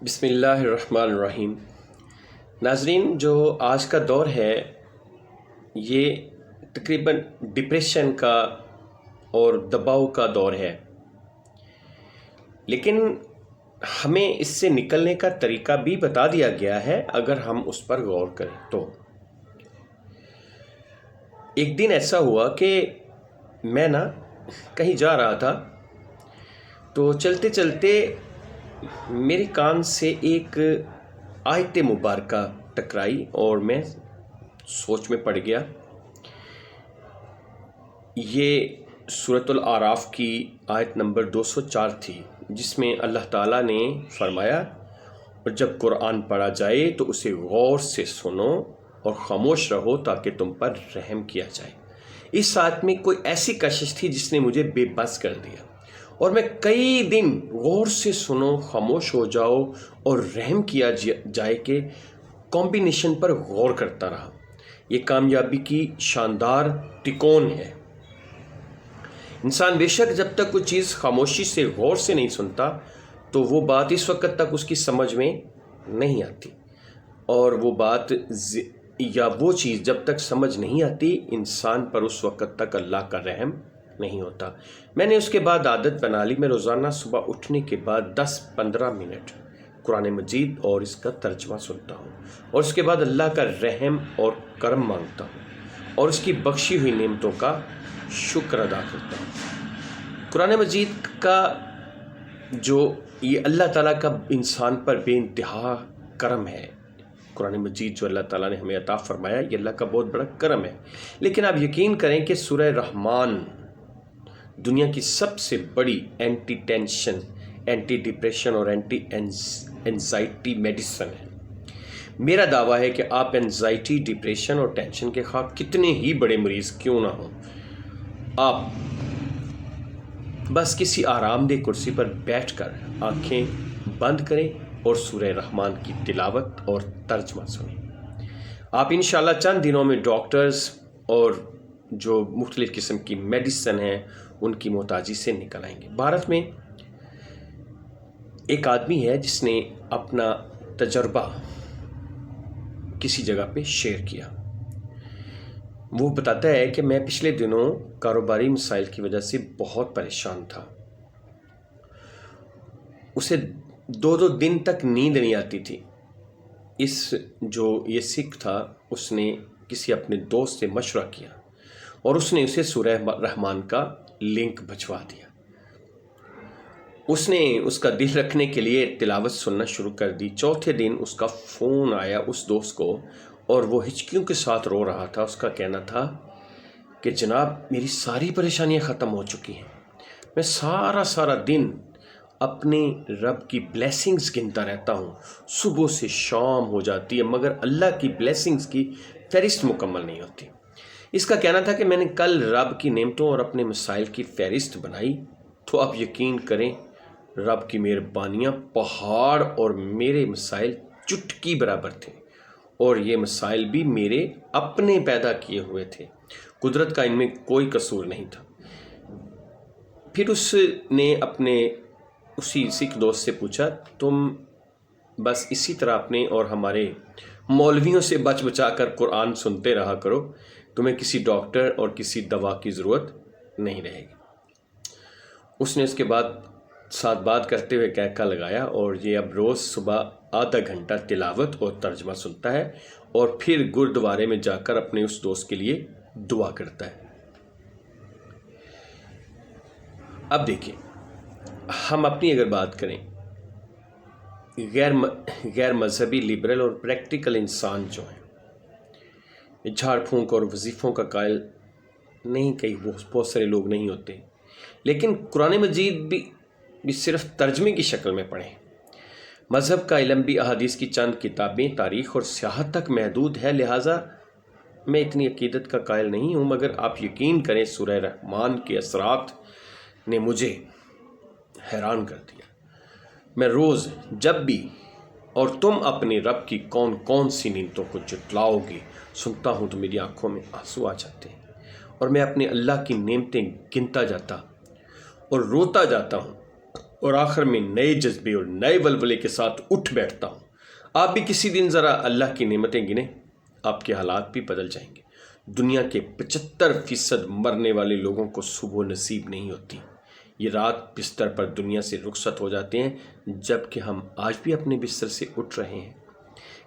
بسم اللہ الرحمن الرحیم۔ ناظرین، جو آج کا دور ہے یہ تقریباً ڈپریشن کا اور دباؤ کا دور ہے، لیکن ہمیں اس سے نکلنے کا طریقہ بھی بتا دیا گیا ہے اگر ہم اس پر غور کریں تو۔ ایک دن ایسا ہوا کہ میں کہیں جا رہا تھا تو چلتے چلتے میرے کان سے ایک آیت مبارکہ ٹکرائی اور میں سوچ میں پڑ گیا۔ یہ سورۃ الاعراف کی آیت نمبر 204 تھی، جس میں اللہ تعالیٰ نے فرمایا، اور جب قرآن پڑھا جائے تو اسے غور سے سنو اور خاموش رہو تاکہ تم پر رحم کیا جائے۔ اس آیت میں کوئی ایسی کشش تھی جس نے مجھے بے بس کر دیا، اور میں کئی دن غور سے سنو، خاموش ہو جاؤ اور رحم کیا جائے کہ کمبینیشن پر غور کرتا رہا۔ یہ کامیابی کی شاندار تکون ہے۔ انسان بے شک جب تک کوئی چیز خاموشی سے غور سے نہیں سنتا تو وہ بات اس وقت تک اس کی سمجھ میں نہیں آتی، اور وہ بات یا وہ چیز جب تک سمجھ نہیں آتی انسان پر اس وقت تک اللہ کا رحم نہیں ہوتا۔ میں نے اس کے بعد عادت بنا لی، میں روزانہ صبح اٹھنے کے بعد 10-15 منٹ قرآن مجید اور اس کا ترجمہ سنتا ہوں، اور اس کے بعد اللہ کا رحم اور کرم مانگتا ہوں اور اس کی بخشی ہوئی نعمتوں کا شکر ادا کرتا ہوں۔ قرآن مجید کا جو یہ اللہ تعالیٰ کا انسان پر بے انتہا کرم ہے، قرآن مجید جو اللہ تعالیٰ نے ہمیں عطا فرمایا، یہ اللہ کا بہت بڑا کرم ہے۔ لیکن آپ یقین کریں کہ سورہ رحمان دنیا کی سب سے بڑی اینٹی ٹینشن، اینٹی ڈپریشن اور اینٹی انزائٹی میڈیسن ہے۔ میرا دعویٰ ہے کہ آپ انزائٹی، ڈپریشن اور ٹینشن کے خواہ کتنے ہی بڑے مریض کیوں نہ ہوں، آپ بس کسی آرام دہ کرسی پر بیٹھ کر آنکھیں بند کریں اور سورہ رحمان کی تلاوت اور ترجمہ سنیں۔ آپ انشاءاللہ چند دنوں میں ڈاکٹرز اور جو مختلف قسم کی میڈیسن ہیں ان کی محتاجی سے نکل آئیں گے۔ بھارت میں ایک آدمی ہے جس نے اپنا تجربہ کسی جگہ پہ شیئر کیا۔ وہ بتاتا ہے کہ میں پچھلے دنوں کاروباری مسائل کی وجہ سے بہت پریشان تھا۔ اسے 2 دن تک نیند نہیں آتی تھی۔ یہ سکھ تھا، اس نے کسی اپنے دوست سے مشورہ کیا اور اس نے اسے سورہ رحمان کا لنک بھجوا دیا۔ اس نے اس کا دل رکھنے کے لیے تلاوت سننا شروع کر دی۔ چوتھے دن اس کا فون آیا اس دوست کو، اور وہ ہچکیوں کے ساتھ رو رہا تھا۔ اس کا کہنا تھا کہ جناب میری ساری پریشانیاں ختم ہو چکی ہیں، میں سارا دن اپنے رب کی بلیسنگز گنتا رہتا ہوں، صبح سے شام ہو جاتی ہے مگر اللہ کی بلیسنگز کی فہرست مکمل نہیں ہوتی۔ اس کا کہنا تھا کہ میں نے کل رب کی نعمتوں اور اپنے مسائل کی فہرست بنائی تو آپ یقین کریں رب کی مہربانیاں پہاڑ اور میرے مسائل چٹکی برابر تھے، اور یہ مسائل بھی میرے اپنے پیدا کیے ہوئے تھے، قدرت کا ان میں کوئی قصور نہیں تھا۔ پھر اس نے اپنے اسی سکھ دوست سے پوچھا، تم بس اسی طرح اپنے اور ہمارے مولویوں سے بچا کر قرآن سنتے رہا کرو، تمہیں کسی ڈاکٹر اور کسی دوا کی ضرورت نہیں رہے گی۔ اس نے اس کے ساتھ بات کرتے ہوئے کہکا لگایا، اور یہ اب روز صبح آدھا گھنٹہ تلاوت اور ترجمہ سنتا ہے اور پھر گردوارے میں جا کر اپنے اس دوست کے لیے دعا کرتا ہے۔ اب دیکھیں، ہم اپنی اگر بات کریں، غیر مذہبی، لبرل اور پریکٹیکل انسان جو ہیں، جھاڑ پھونک اور وظیفوں کا قائل نہیں، کئی بہت سارے لوگ نہیں ہوتے، لیکن قرآن مجید بھی صرف ترجمے کی شکل میں پڑھیں۔ مذہب کا علم بھی احادیث کی چند کتابیں، تاریخ اور سیاحت تک محدود ہے، لہٰذا میں اتنی عقیدت کا قائل نہیں ہوں، مگر آپ یقین کریں سورہ رحمان کے اثرات نے مجھے حیران کر دیا۔ میں روز جب بھی اور تم اپنے رب کی کون سی نعمتوں کو جتلاؤ گے سنتا ہوں تو میری آنکھوں میں آنسو آ جاتے ہیں، اور میں اپنے اللہ کی نعمتیں گنتا جاتا اور روتا جاتا ہوں، اور آخر میں نئے جذبے اور نئے ولولے کے ساتھ اٹھ بیٹھتا ہوں۔ آپ بھی کسی دن ذرا اللہ کی نعمتیں گنیں، آپ کے حالات بھی بدل جائیں گے۔ دنیا کے 75% مرنے والے لوگوں کو صبح نصیب نہیں ہوتی۔ یہ رات بستر پر دنیا سے رخصت ہو جاتے ہیں، جبکہ ہم آج بھی اپنے بستر سے اٹھ رہے ہیں۔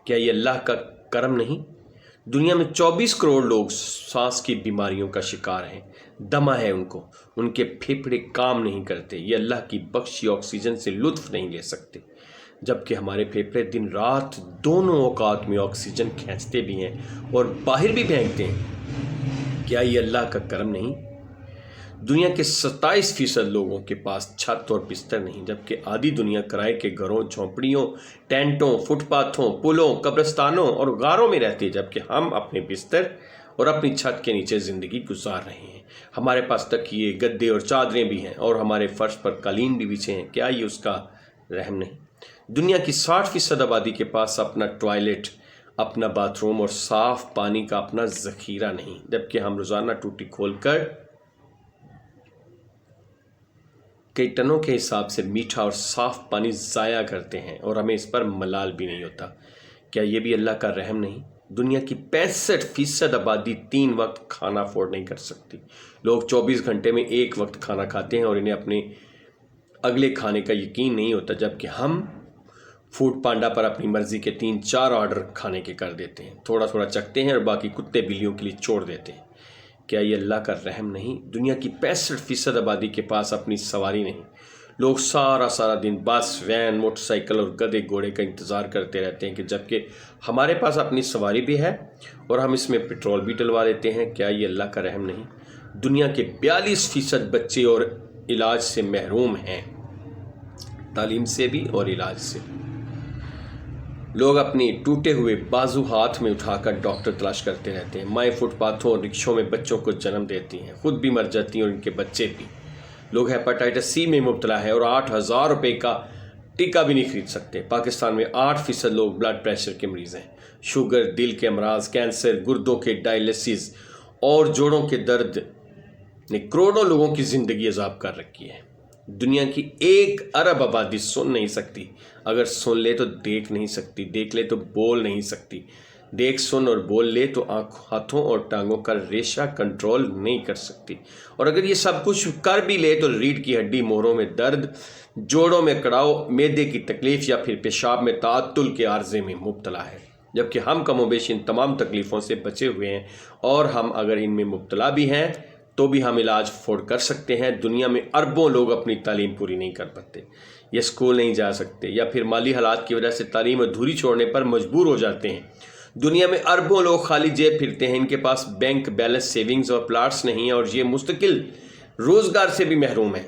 کیا یہ اللہ کا کرم نہیں؟ دنیا میں 24 کروڑ لوگ سانس کی بیماریوں کا شکار ہیں، دمہ ہے ان کو، ان کے پھیپھڑے کام نہیں کرتے، یہ اللہ کی بخشی آکسیجن سے لطف نہیں لے سکتے، جبکہ ہمارے پھیپھڑے دن رات دونوں اوقات میں آکسیجن کھینچتے بھی ہیں اور باہر بھی پھینکتے ہیں۔ کیا یہ اللہ کا کرم نہیں؟ دنیا کے 27% لوگوں کے پاس چھت اور بستر نہیں، جبکہ آدھی دنیا کرائے کے گھروں، جھونپڑیوں، ٹینٹوں، فٹ پاتھوں، پلوں، قبرستانوں اور غاروں میں رہتی ہے، جبکہ ہم اپنے بستر اور اپنی چھت کے نیچے زندگی گزار رہے ہیں۔ ہمارے پاس تکیے، گدے اور چادریں بھی ہیں اور ہمارے فرش پر قالین بھی بچھے ہیں۔ کیا یہ اس کا رحم نہیں؟ دنیا کی 60% آبادی کے پاس اپنا ٹوائلٹ، اپنا باتھ روم اور صاف پانی کا اپنا ذخیرہ نہیں، جبکہ ہم روزانہ ٹوٹی کھول کر کئی ٹنوں کے حساب سے میٹھا اور صاف پانی ضائع کرتے ہیں اور ہمیں اس پر ملال بھی نہیں ہوتا۔ کیا یہ بھی اللہ کا رحم نہیں؟ دنیا کی 65% آبادی 3 وقت کھانا افورڈ نہیں کر سکتی۔ لوگ 24 گھنٹے میں 1 وقت کھانا کھاتے ہیں اور انہیں اپنے اگلے کھانے کا یقین نہیں ہوتا، جبکہ ہم فوڈ پانڈا پر اپنی مرضی کے 3-4 آرڈر کھانے کے کر دیتے ہیں، تھوڑا تھوڑا چکھتے ہیں اور باقی کتے بلیوں کے لیے چھوڑ دیتے ہیں۔ کیا یہ اللہ کا رحم نہیں؟ دنیا کی 65% آبادی کے پاس اپنی سواری نہیں۔ لوگ سارا دن بس، وین، موٹر سائیکل اور گدھے گھوڑے کا انتظار کرتے رہتے ہیں، کہ جبکہ ہمارے پاس اپنی سواری بھی ہے اور ہم اس میں پیٹرول بھی ڈلوا لیتے ہیں۔ کیا یہ اللہ کا رحم نہیں؟ دنیا کے 42% بچے اور علاج سے محروم ہیں، تعلیم سے بھی اور علاج سے۔ لوگ اپنی ٹوٹے ہوئے بازو ہاتھ میں اٹھا کر ڈاکٹر تلاش کرتے رہتے ہیں۔ مائیں فٹ پاتھوں اور رکشوں میں بچوں کو جنم دیتی ہیں، خود بھی مر جاتی ہیں اور ان کے بچے بھی۔ لوگ ہیپاٹائٹس سی میں مبتلا ہے اور 8,000 روپے کا ٹیکہ بھی نہیں خرید سکتے۔ پاکستان میں 8% لوگ بلڈ پریشر کے مریض ہیں۔ شوگر، دل کے امراض، کینسر، گردوں کے ڈائلسس اور جوڑوں کے درد نے کروڑوں لوگوں کی زندگی عذاب کر رکھی ہے۔ دنیا کی 1 ارب آبادی سن نہیں سکتی، اگر سن لے تو دیکھ نہیں سکتی، دیکھ لے تو بول نہیں سکتی، دیکھ سن اور بول لے تو ہاتھوں اور ٹانگوں کا ریشہ کنٹرول نہیں کر سکتی، اور اگر یہ سب کچھ کر بھی لے تو ریڑھ کی ہڈی، موڑوں میں درد، جوڑوں میں کڑاؤ، معدے کی تکلیف یا پھر پیشاب میں تعطل کے عارضے میں مبتلا ہے، جبکہ ہم کم و بیش ان تمام تکلیفوں سے بچے ہوئے ہیں، اور ہم اگر ان میں مبتلا بھی ہیں تو بھی ہم علاج افورڈ کر سکتے ہیں۔ دنیا میں اربوں لوگ اپنی تعلیم پوری نہیں کر پاتے، یا اسکول نہیں جا سکتے، یا پھر مالی حالات کی وجہ سے تعلیم ادھوری چھوڑنے پر مجبور ہو جاتے ہیں۔ دنیا میں اربوں لوگ خالی جیب پھرتے ہیں، ان کے پاس بینک بیلنس، سیونگز اور پلاٹس نہیں ہیں، اور یہ مستقل روزگار سے بھی محروم ہیں۔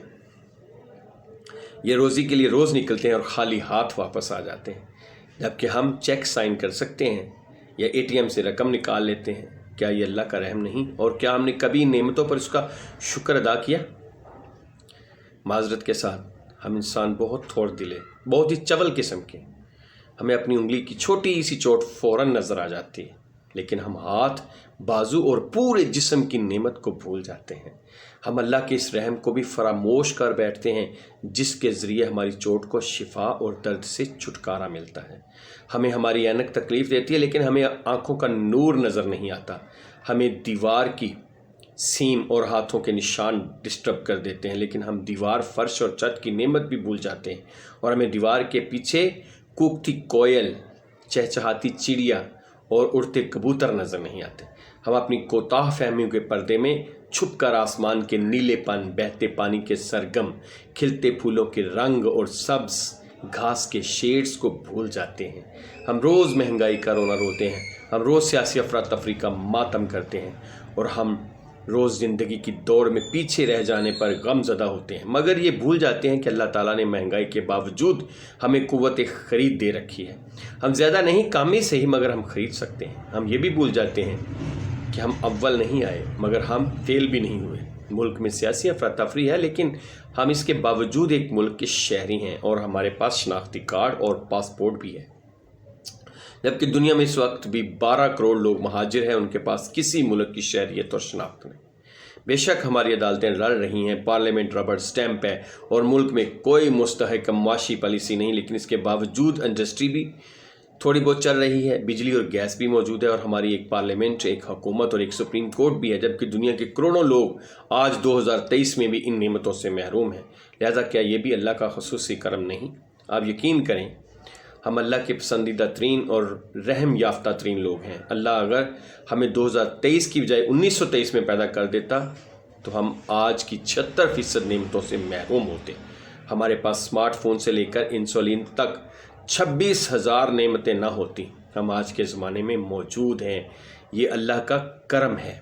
یہ روزی کے لیے روز نکلتے ہیں اور خالی ہاتھ واپس آ جاتے ہیں، جبکہ ہم چیک سائن کر سکتے ہیں یا ATM سے رقم نکال لیتے ہیں۔ کیا یہ اللہ کا رحم نہیں؟ اور کیا ہم نے کبھی نعمتوں پر اس کا شکر ادا کیا؟ معذرت کے ساتھ، ہم انسان بہت تھوڑ دلے، بہت ہی چول قسم کے، ہمیں اپنی انگلی کی چھوٹی سی چوٹ فوراً نظر آ جاتی ہے، لیکن ہم ہاتھ، بازو اور پورے جسم کی نعمت کو بھول جاتے ہیں۔ ہم اللہ کے اس رحم کو بھی فراموش کر بیٹھتے ہیں، جس کے ذریعے ہماری چوٹ کو شفا اور درد سے چھٹکارا ملتا ہے۔ ہمیں ہماری اینک تکلیف دیتی ہے، لیکن ہمیں آنکھوں کا نور نظر نہیں آتا۔ ہمیں دیوار کی سیم اور ہاتھوں کے نشان ڈسٹرب کر دیتے ہیں، لیکن ہم دیوار، فرش اور چھت کی نعمت بھی بھول جاتے ہیں، اور ہمیں دیوار کے پیچھے کوکتی کوئل، چہچہاتی چڑیا اور اڑتے کبوتر نظر نہیں آتے۔ ہم اپنی کوتاہ فہمیوں کے پردے میں چھپ کر آسمان کے نیلے پن، بہتے پانی کے سرگم، کھلتے پھولوں کے رنگ اور سبز گھاس کے شیڈز کو بھول جاتے ہیں۔ ہم روز مہنگائی کا رونا روتے ہیں، ہم روز سیاسی افراتفری کا ماتم کرتے ہیں، اور ہم روز زندگی کی دوڑ میں پیچھے رہ جانے پر غم زدہ ہوتے ہیں، مگر یہ بھول جاتے ہیں کہ اللہ تعالیٰ نے مہنگائی کے باوجود ہمیں قوت خرید دے رکھی ہے۔ ہم زیادہ نہیں، کام ہی صحیح، مگر ہم خرید سکتے ہیں۔ ہم یہ بھی بھول جاتے ہیں کہ ہم اول نہیں آئے، مگر ہم فیل بھی نہیں ہوئے۔ ملک میں سیاسی افراتفری ہے، لیکن ہم اس کے باوجود ایک ملک کے شہری ہیں، اور ہمارے پاس شناختی کارڈ اور پاسپورٹ بھی ہے، جبکہ دنیا میں اس وقت بھی 12 کروڑ لوگ مہاجر ہیں، ان کے پاس کسی ملک کی شہریت اور شناخت نہیں۔ بے شک ہماری عدالتیں لڑ رہی ہیں، پارلیمنٹ ربڑ سٹیمپ ہے اور ملک میں کوئی مستحکم معاشی پالیسی نہیں، لیکن اس کے باوجود انڈسٹری بھی تھوڑی بہت چل رہی ہے، بجلی اور گیس بھی موجود ہے، اور ہماری ایک پارلیمنٹ، ایک حکومت اور ایک سپریم کورٹ بھی ہے، جبکہ دنیا کے کروڑوں لوگ آج 2023 میں بھی ان نعمتوں سے محروم ہیں۔ لہذا کیا یہ بھی اللہ کا خصوصی کرم نہیں؟ آپ یقین کریں ہم اللہ کے پسندیدہ ترین اور رحم یافتہ ترین لوگ ہیں۔ اللہ اگر ہمیں 2023 کی بجائے 1923 میں پیدا کر دیتا تو ہم آج کی 76% نعمتوں سے محروم ہوتے۔ ہمارے پاس اسمارٹ فون سے لے کر انسولین تک 26,000 نعمتیں نہ ہوتی، ہم آج کے زمانے میں موجود ہیں۔ یہ اللہ کا کرم ہے،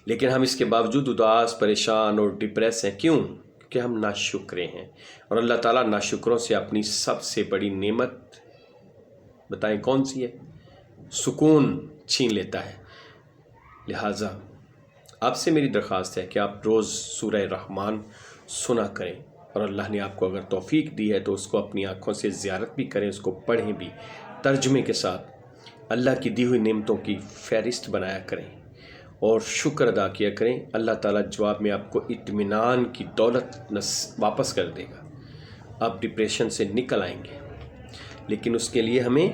لیکن ہم اس کے باوجود اداس، پریشان اور ڈپریس ہیں۔ کیوں؟ کہ ہم ناشکرے ہیں، اور اللہ تعالیٰ ناشکروں سے اپنی سب سے بڑی نعمت بتائیں کون سی ہے؟ سکون چھین لیتا ہے۔ لہٰذا آپ سے میری درخواست ہے کہ آپ روز سورہ رحمان سنا کریں، اور اللہ نے آپ کو اگر توفیق دی ہے تو اس کو اپنی آنکھوں سے زیارت بھی کریں، اس کو پڑھیں بھی ترجمے کے ساتھ، اللہ کی دی ہوئی نعمتوں کی فہرست بنایا کریں اور شکر ادا کیا کریں۔ اللہ تعالیٰ جواب میں آپ کو اطمینان کی دولت واپس کر دے گا، آپ ڈپریشن سے نکل آئیں گے، لیکن اس کے لیے ہمیں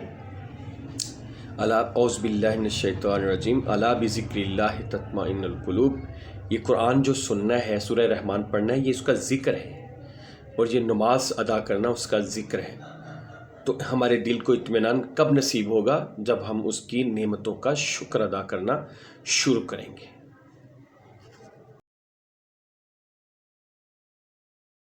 اعوذ باللہ من الشیطان الرجیم الا بذکر اللہ تطمئن القلوب، یہ قرآن جو سننا ہے، سورہ رحمان پڑھنا ہے، یہ اس کا ذکر ہے، اور یہ نماز ادا کرنا اس کا ذکر ہے۔ تو ہمارے دل کو اطمینان کب نصیب ہوگا؟ جب ہم اس کی نعمتوں کا شکر ادا کرنا شروع کریں گے۔